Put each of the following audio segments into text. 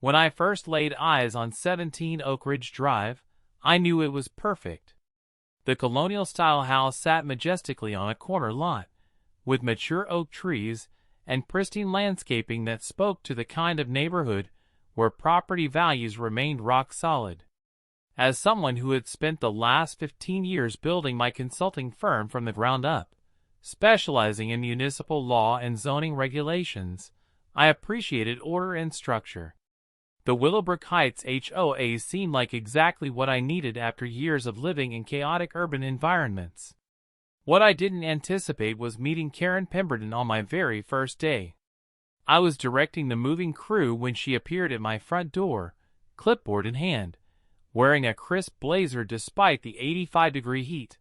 When I first laid eyes on 17 Oak Ridge Drive, I knew it was perfect. The colonial-style house sat majestically on a corner lot, with mature oak trees and pristine landscaping that spoke to the kind of neighborhood where property values remained rock solid. As someone who had spent the last 15 years building my consulting firm from the ground up, specializing in municipal law and zoning regulations, I appreciated order and structure. The Willowbrook Heights HOA seemed like exactly what I needed after years of living in chaotic urban environments. What I didn't anticipate was meeting Karen Pemberton on my very first day. I was directing the moving crew when she appeared at my front door, clipboard in hand, wearing a crisp blazer despite the 85-degree heat.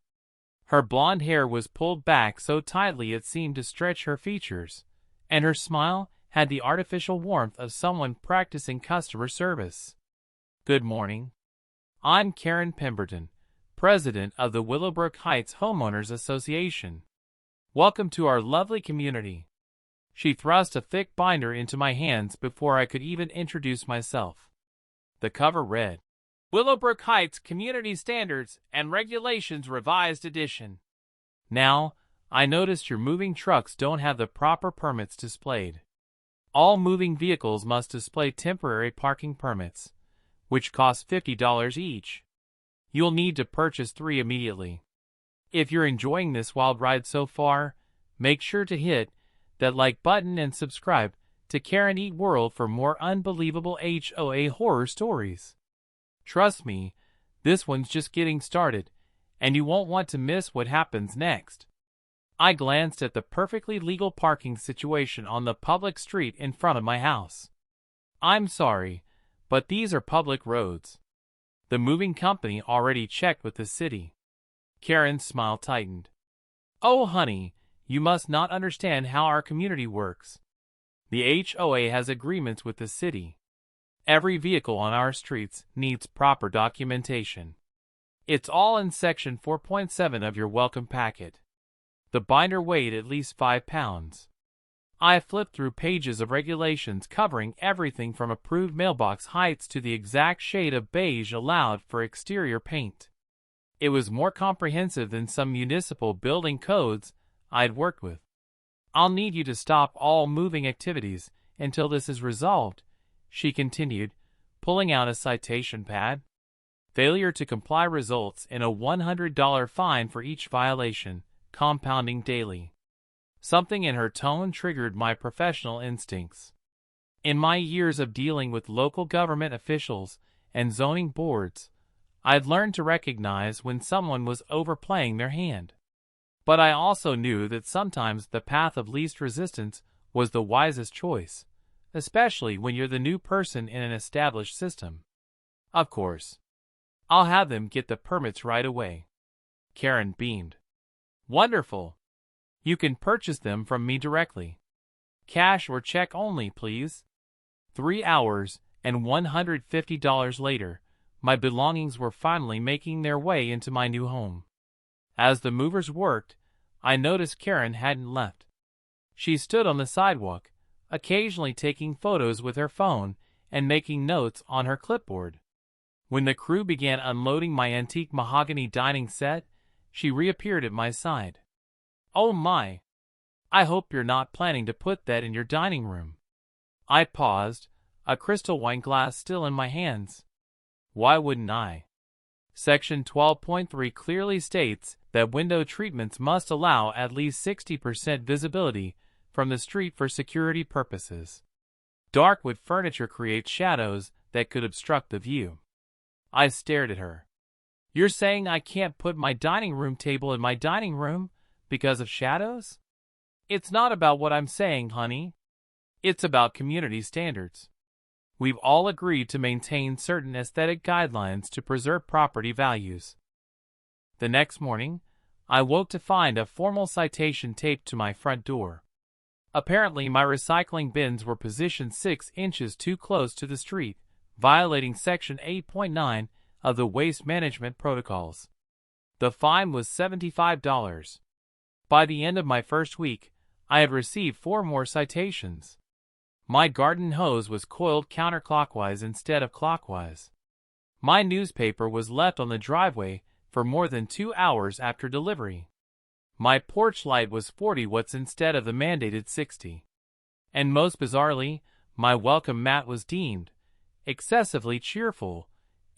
Her blonde hair was pulled back so tightly it seemed to stretch her features, and her smile had the artificial warmth of someone practicing customer service. "Good morning. I'm Karen Pemberton, president of the Willowbrook Heights Homeowners Association. Welcome to our lovely community." She thrust a thick binder into my hands before I could even introduce myself. The cover read, "Willowbrook Heights Community Standards and Regulations Revised Edition. Now, I noticed your moving trucks don't have the proper permits displayed. All moving vehicles must display temporary parking permits, which cost $50 each. You'll need to purchase 3 immediately. If you're enjoying this wild ride so far, make sure to hit that like button and subscribe to KarenEatWorld for more unbelievable HOA horror stories. Trust me, this one's just getting started, and you won't want to miss what happens next." I glanced at the perfectly legal parking situation on the public street in front of my house. "I'm sorry, but these are public roads. The moving company already checked with the city." Karen's smile tightened. "Oh, honey, you must not understand how our community works. The HOA has agreements with the city. Every vehicle on our streets needs proper documentation. It's all in Section 4.7 of your welcome packet." The binder weighed at least 5 pounds. I flipped through pages of regulations covering everything from approved mailbox heights to the exact shade of beige allowed for exterior paint. It was more comprehensive than some municipal building codes I'd worked with. "I'll need you to stop all moving activities until this is resolved," she continued, pulling out a citation pad. "Failure to comply results in a $100 fine for each violation, compounding daily." Something in her tone triggered my professional instincts. In my years of dealing with local government officials and zoning boards, I'd learned to recognize when someone was overplaying their hand. But I also knew that sometimes the path of least resistance was the wisest choice, especially when you're the new person in an established system. "Of course. I'll have them get the permits right away." Karen beamed. "Wonderful. You can purchase them from me directly. Cash or check only, please." 3 hours and $150 later, my belongings were finally making their way into my new home. As the movers worked, I noticed Karen hadn't left. She stood on the sidewalk, occasionally taking photos with her phone and making notes on her clipboard. When the crew began unloading my antique mahogany dining set, she reappeared at my side. "Oh my! I hope you're not planning to put that in your dining room." I paused, a crystal wine glass still in my hands. "Why wouldn't I? Section 12.3 clearly states that window treatments must allow at least 60% visibility from the street for security purposes. Dark wood furniture creates shadows that could obstruct the view." I stared at her. "You're saying I can't put my dining room table in my dining room because of shadows?" "It's not about what I'm saying, honey. It's about community standards. We've all agreed to maintain certain aesthetic guidelines to preserve property values." The next morning, I woke to find a formal citation taped to my front door. Apparently, my recycling bins were positioned 6 inches too close to the street, violating Section 8.9 of the Waste Management Protocols. The fine was $75. By the end of my first week, I had received 4 more citations. My garden hose was coiled counterclockwise instead of clockwise. My newspaper was left on the driveway for more than 2 hours after delivery. My porch light was 40 watts instead of the mandated 60. And most bizarrely, my welcome mat was deemed excessively cheerful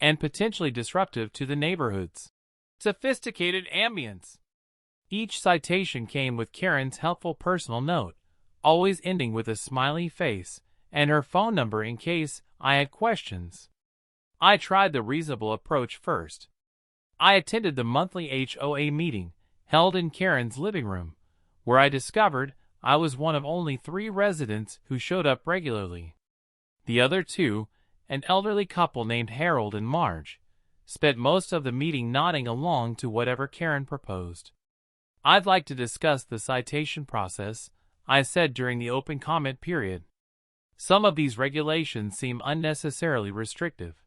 and potentially disruptive to the neighborhood's sophisticated ambience. Each citation came with Karen's helpful personal note, always ending with a smiley face and her phone number in case I had questions. I tried the reasonable approach first. I attended the monthly HOA meeting held in Karen's living room, where I discovered I was one of only 3 residents who showed up regularly. The other 2, an elderly couple named Harold and Marge, spent most of the meeting nodding along to whatever Karen proposed. "I'd like to discuss the citation process," I said during the open comment period. "Some of these regulations seem unnecessarily restrictive."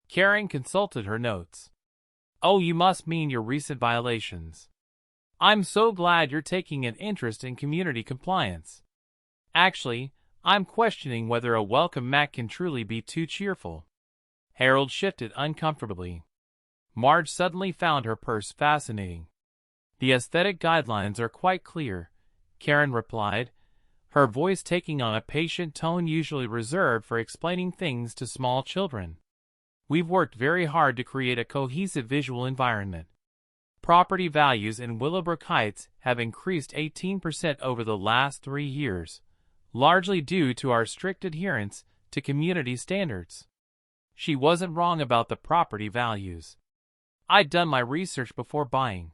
Karen consulted her notes. "Oh, you must mean your recent violations. I'm so glad you're taking an interest in community compliance. Actually, I'm questioning whether a welcome mat can truly be too cheerful." Harold shifted uncomfortably. Marge suddenly found her purse fascinating. "The aesthetic guidelines are quite clear," Karen replied, her voice taking on a patient tone usually reserved for explaining things to small children. "We've worked very hard to create a cohesive visual environment. Property values in Willowbrook Heights have increased 18% over the last 3 years, largely due to our strict adherence to community standards." She wasn't wrong about the property values. I'd done my research before buying.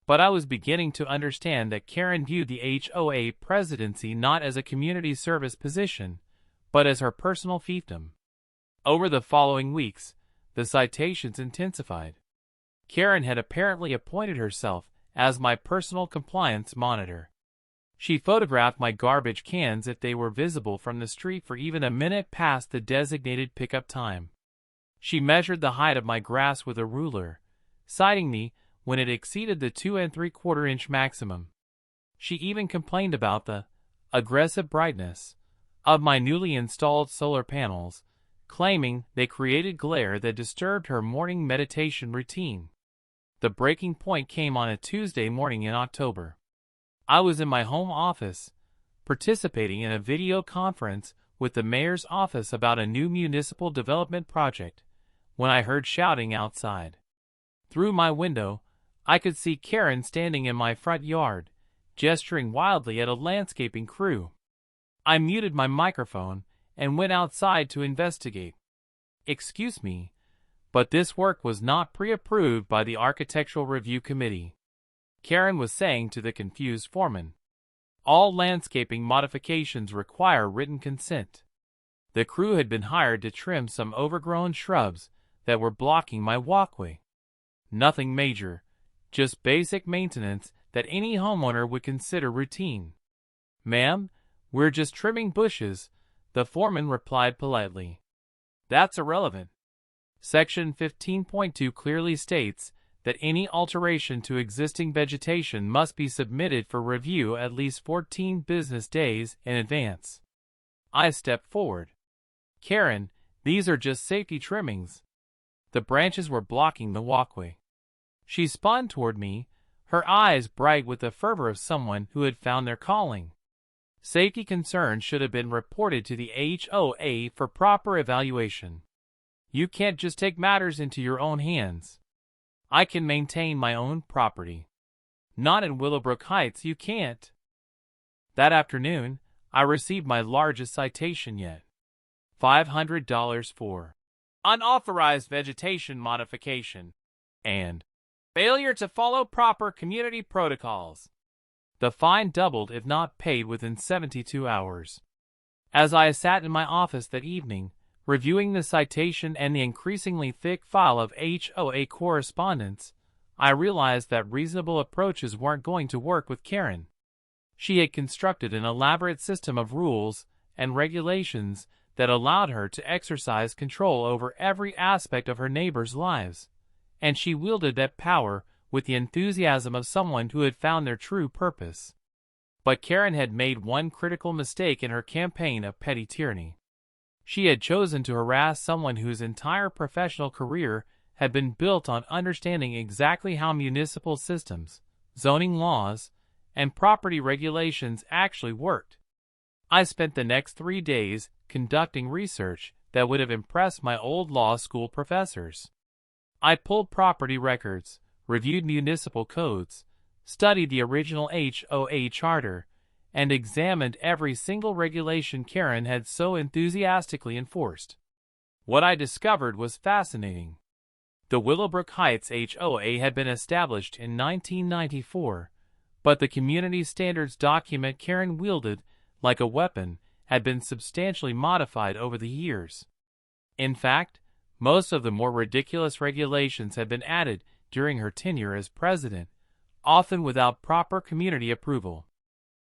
But I was beginning to understand that Karen viewed the HOA presidency not as a community service position, but as her personal fiefdom. Over the following weeks, the citations intensified. Karen had apparently appointed herself as my personal compliance monitor. She photographed my garbage cans if they were visible from the street for even a minute past the designated pickup time. She measured the height of my grass with a ruler, citing me when it exceeded the 2 3/4 inch maximum. She even complained about the aggressive brightness of my newly installed solar panels, claiming they created glare that disturbed her morning meditation routine. The breaking point came on a Tuesday morning in October. I was in my home office, participating in a video conference with the mayor's office about a new municipal development project, when I heard shouting outside. Through my window, I could see Karen standing in my front yard, gesturing wildly at a landscaping crew. I muted my microphone and went outside to investigate. "Excuse me, but this work was not pre-approved by the Architectural Review Committee," Karen was saying to the confused foreman. "All landscaping modifications require written consent." The crew had been hired to trim some overgrown shrubs that were blocking my walkway. Nothing major, just basic maintenance that any homeowner would consider routine. "Ma'am, we're just trimming bushes," the foreman replied politely. "That's irrelevant. Section 15.2 clearly states that any alteration to existing vegetation must be submitted for review at least 14 business days in advance." I stepped forward. "Karen, these are just safety trimmings." The branches were blocking the walkway. She spun toward me, her eyes bright with the fervor of someone who had found their calling. "Safety concerns should have been reported to the HOA for proper evaluation. You can't just take matters into your own hands. I can maintain my own property. Not in Willowbrook Heights, you can't." That afternoon, I received my largest citation yet. $500 for unauthorized vegetation modification and failure to follow proper community protocols. The fine doubled if not paid within 72 hours. As I sat in my office that evening, reviewing the citation and the increasingly thick file of HOA correspondence, I realized that reasonable approaches weren't going to work with Karen. She had constructed an elaborate system of rules and regulations that allowed her to exercise control over every aspect of her neighbors' lives, and she wielded that power with the enthusiasm of someone who had found their true purpose. But Karen had made one critical mistake in her campaign of petty tyranny. She had chosen to harass someone whose entire professional career had been built on understanding exactly how municipal systems, zoning laws, and property regulations actually worked. I spent the next 3 days conducting research that would have impressed my old law school professors. I pulled property records, reviewed municipal codes, studied the original HOA charter, and examined every single regulation Karen had so enthusiastically enforced. What I discovered was fascinating. The Willowbrook Heights HOA had been established in 1994, but the community standards document Karen wielded like a weapon had been substantially modified over the years. In fact, most of the more ridiculous regulations had been added during her tenure as president, often without proper community approval.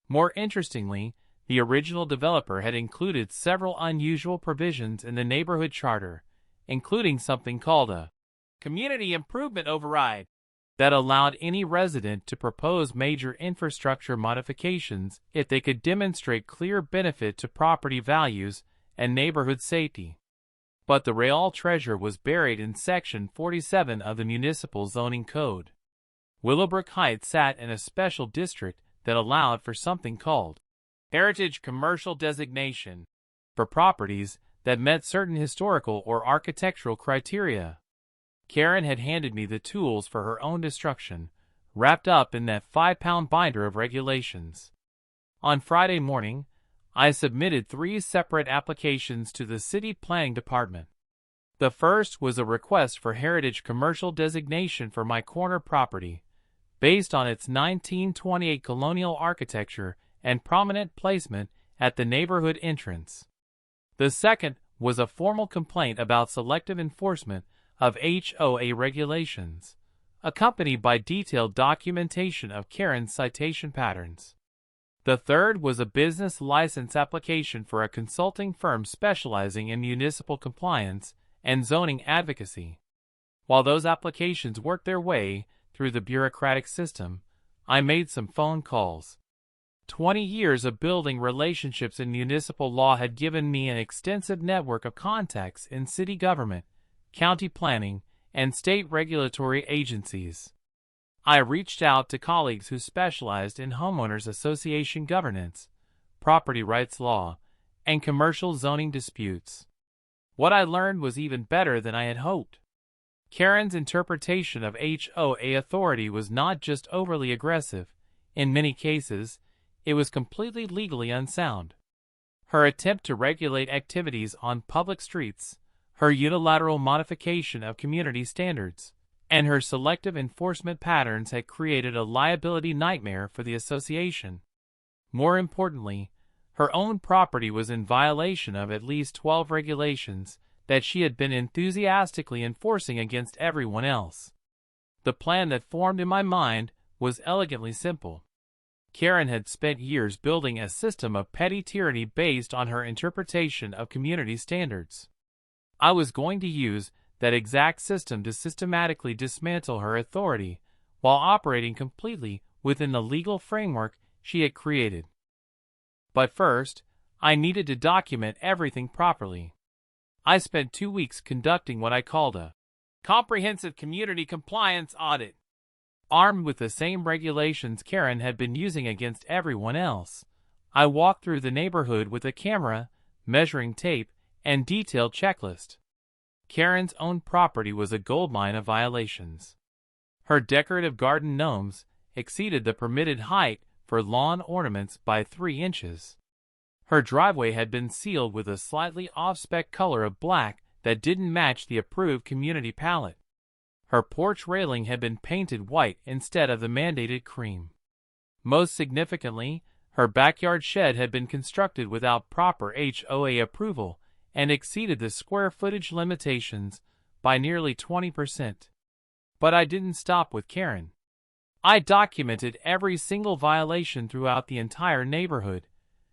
More interestingly, the original developer had included several unusual provisions in the neighborhood charter, including something called a community improvement override that allowed any resident to propose major infrastructure modifications if they could demonstrate clear benefit to property values and neighborhood safety. But the real treasure was buried in Section 47 of the Municipal Zoning Code. Willowbrook Heights sat in a special district that allowed for something called heritage commercial designation for properties that met certain historical or architectural criteria. Karen had handed me the tools for her own destruction, wrapped up in that 5-pound binder of regulations. On Friday morning, I submitted 3 separate applications to the City Planning Department. The first was a request for heritage commercial designation for my corner property, based on its 1928 colonial architecture and prominent placement at the neighborhood entrance. The second was a formal complaint about selective enforcement of HOA regulations, accompanied by detailed documentation of Karen's citation patterns. The third was a business license application for a consulting firm specializing in municipal compliance and zoning advocacy. While those applications worked their way through the bureaucratic system, I made some phone calls. 20 years of building relationships in municipal law had given me an extensive network of contacts in city government, county planning, and state regulatory agencies. I reached out to colleagues who specialized in homeowners association governance, property rights law, and commercial zoning disputes. What I learned was even better than I had hoped. Karen's interpretation of HOA authority was not just overly aggressive. In many cases, it was completely legally unsound. Her attempt to regulate activities on public streets, her unilateral modification of community standards, and her selective enforcement patterns had created a liability nightmare for the association. More importantly, her own property was in violation of at least 12 regulations that she had been enthusiastically enforcing against everyone else. The plan that formed in my mind was elegantly simple. Karen had spent years building a system of petty tyranny based on her interpretation of community standards. I was going to use that exact system to systematically dismantle her authority while operating completely within the legal framework she had created. But first, I needed to document everything properly. I spent 2 weeks conducting what I called a comprehensive community compliance audit. Armed with the same regulations Karen had been using against everyone else, I walked through the neighborhood with a camera, measuring tape, and detailed checklist. Karen's own property was a goldmine of violations. Her decorative garden gnomes exceeded the permitted height for lawn ornaments by 3 inches. Her driveway had been sealed with a slightly off-spec color of black that didn't match the approved community palette. Her porch railing had been painted white instead of the mandated cream. Most significantly, her backyard shed had been constructed without proper HOA approval and exceeded the square footage limitations by nearly 20%. But I didn't stop with Karen. I documented every single violation throughout the entire neighborhood,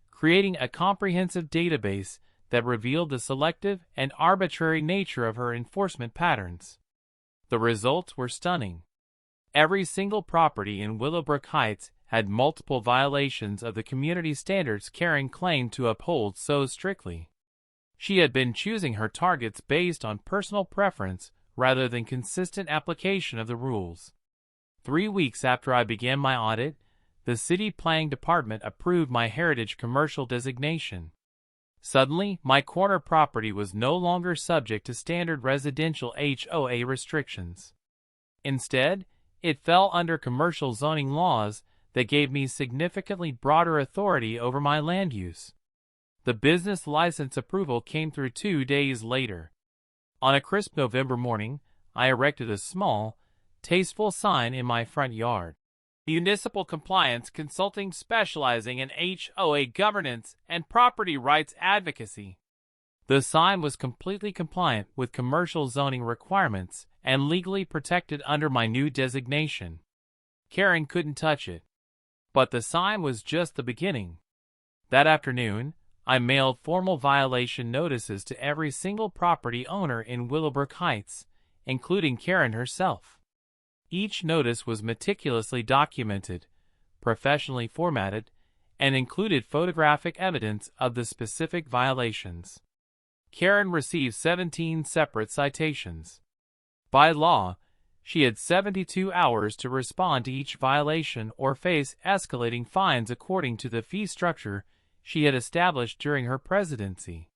creating a comprehensive database that revealed the selective and arbitrary nature of her enforcement patterns. The results were stunning. Every single property in Willowbrook Heights had multiple violations of the community standards Karen claimed to uphold so strictly. She had been choosing her targets based on personal preference rather than consistent application of the rules. 3 weeks after I began my audit, the City Planning Department approved my heritage commercial designation. Suddenly, my corner property was no longer subject to standard residential HOA restrictions. Instead, it fell under commercial zoning laws that gave me significantly broader authority over my land use. The business license approval came through 2 days later. On a crisp November morning, I erected a small, tasteful sign in my front yard. Municipal Compliance Consulting, specializing in HOA governance and property rights advocacy. The sign was completely compliant with commercial zoning requirements and legally protected under my new designation. Karen couldn't touch it. But the sign was just the beginning. That afternoon, I mailed formal violation notices to every single property owner in Willowbrook Heights, including Karen herself. Each notice was meticulously documented, professionally formatted, and included photographic evidence of the specific violations. Karen received 17 separate citations. By law, she had 72 hours to respond to each violation or face escalating fines according to the fee structure she had established during her presidency.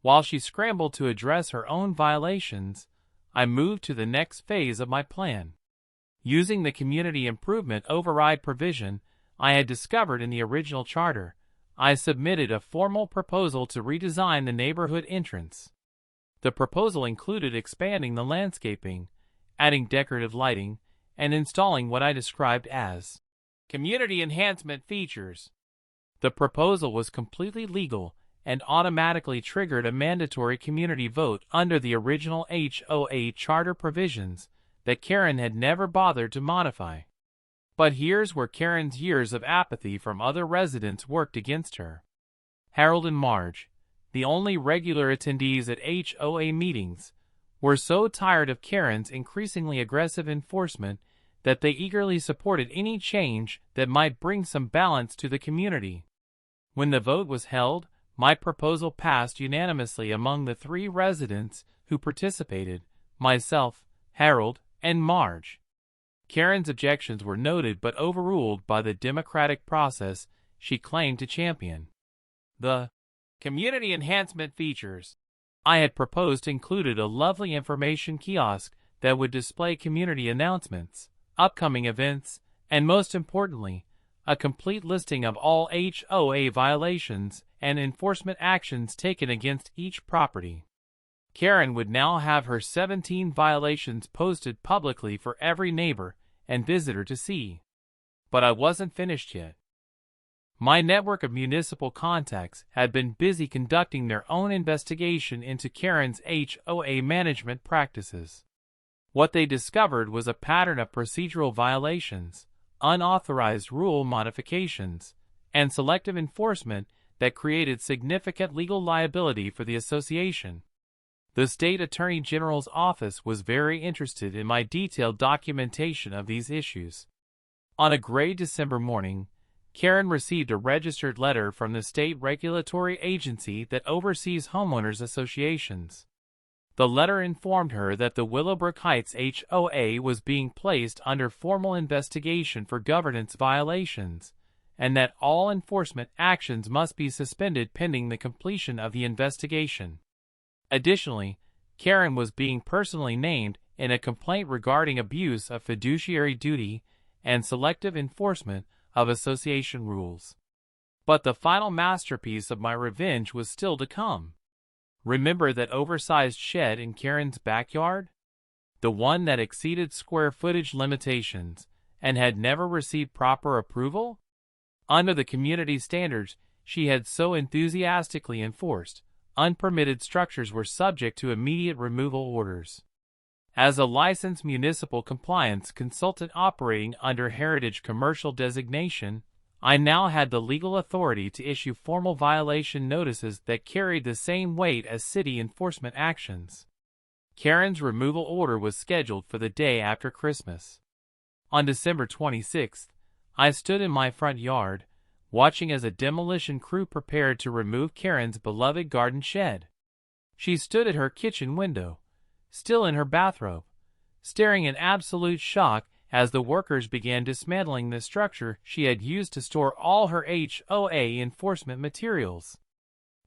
While she scrambled to address her own violations, I moved to the next phase of my plan. Using the community improvement override provision I had discovered in the original charter, I submitted a formal proposal to redesign the neighborhood entrance. The proposal included expanding the landscaping, adding decorative lighting, and installing what I described as community enhancement features. The proposal was completely legal and automatically triggered a mandatory community vote under the original HOA charter provisions that Karen had never bothered to modify. But here's where Karen's years of apathy from other residents worked against her. Harold and Marge, the only regular attendees at HOA meetings, were so tired of Karen's increasingly aggressive enforcement that they eagerly supported any change that might bring some balance to the community. When the vote was held, my proposal passed unanimously among the 3 residents who participated, myself, Harold, and Marge. Karen's objections were noted but overruled by the democratic process she claimed to champion. The community enhancement features I had proposed included a lovely information kiosk that would display community announcements, upcoming events, and most importantly, a complete listing of all HOA violations and enforcement actions taken against each property. Karen would now have her 17 violations posted publicly for every neighbor and visitor to see. But I wasn't finished yet. My network of municipal contacts had been busy conducting their own investigation into Karen's HOA management practices. What they discovered was a pattern of procedural violations, unauthorized rule modifications, and selective enforcement that created significant legal liability for the association. The State Attorney General's office was very interested in my detailed documentation of these issues. On a gray December morning, Karen received a registered letter from the state regulatory agency that oversees homeowners associations. The letter informed her that the Willowbrook Heights HOA was being placed under formal investigation for governance violations, and that all enforcement actions must be suspended pending the completion of the investigation. Additionally, Karen was being personally named in a complaint regarding abuse of fiduciary duty and selective enforcement of association rules. But the final masterpiece of my revenge was still to come. Remember that oversized shed in Karen's backyard? The one that exceeded square footage limitations and had never received proper approval? Under the community standards she had so enthusiastically enforced, unpermitted structures were subject to immediate removal orders. As a licensed municipal compliance consultant operating under Heritage Commercial designation, I now had the legal authority to issue formal violation notices that carried the same weight as city enforcement actions. Karen's removal order was scheduled for the day after Christmas. On December 26th, I stood in my front yard, watching as a demolition crew prepared to remove Karen's beloved garden shed. She stood at her kitchen window, still in her bathrobe, staring in absolute shock as the workers began dismantling the structure she had used to store all her HOA enforcement materials.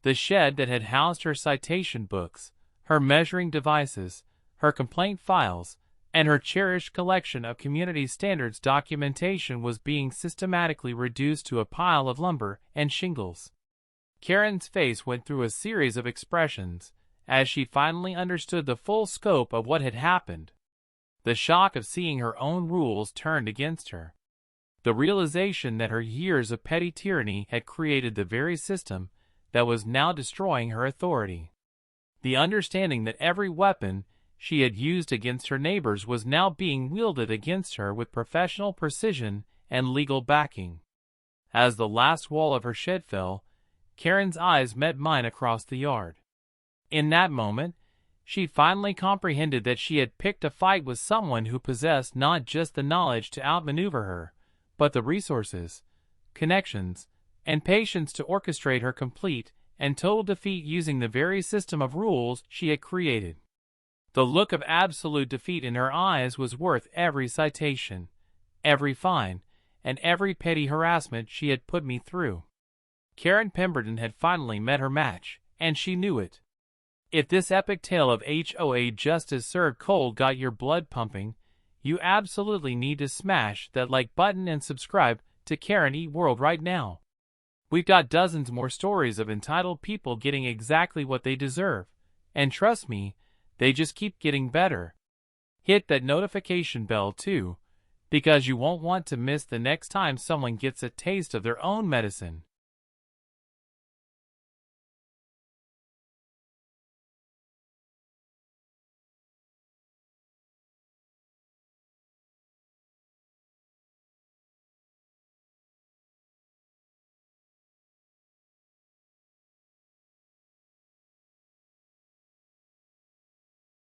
The shed that had housed her citation books, her measuring devices, her complaint files, and her cherished collection of community standards documentation was being systematically reduced to a pile of lumber and shingles. Karen's face went through a series of expressions as she finally understood the full scope of what had happened. The shock of seeing her own rules turned against her. The realization that her years of petty tyranny had created the very system that was now destroying her authority. The understanding that every weapon she had used against her neighbors was now being wielded against her with professional precision and legal backing. As the last wall of her shed fell, Karen's eyes met mine across the yard. In that moment, she finally comprehended that she had picked a fight with someone who possessed not just the knowledge to outmaneuver her, but the resources, connections, and patience to orchestrate her complete and total defeat using the very system of rules she had created. The look of absolute defeat in her eyes was worth every citation, every fine, and every petty harassment she had put me through. Karen Pemberton had finally met her match, and she knew it. If this epic tale of HOA justice served cold got your blood pumping, you absolutely need to smash that like button and subscribe to KarenEatWorld right now. We've got dozens more stories of entitled people getting exactly what they deserve, and trust me, they just keep getting better. Hit that notification bell too, because you won't want to miss the next time someone gets a taste of their own medicine.